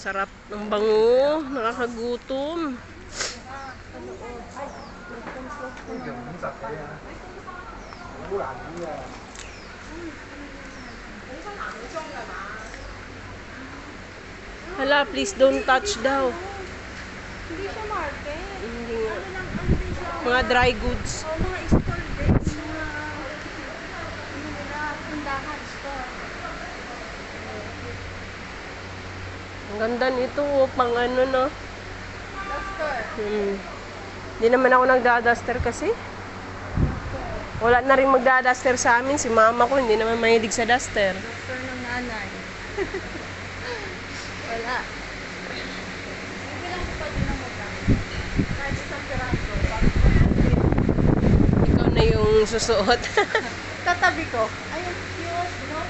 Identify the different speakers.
Speaker 1: Sarap ng bango. Nakakagutom. Hala, please don't touch daw.
Speaker 2: Hindi siya market.
Speaker 1: Hindi nga.
Speaker 2: Ano lang, ano din siya?
Speaker 1: Mga dry goods.
Speaker 2: O, mga store din. Mga, ano nila, tindahan, store.
Speaker 1: Ang ganda nito, pang ano, no?
Speaker 2: Store.
Speaker 1: Hindi naman ako nagda-duster kasi. Wala na rin magda-duster sa amin. Si mama ko, hindi naman mahilig sa duster.
Speaker 2: Store ng nanay. Wala. Hindi lang pa din ang magkano. Kahit isang piraso.
Speaker 1: Ikaw na yung susuot.
Speaker 2: Tatabi ko.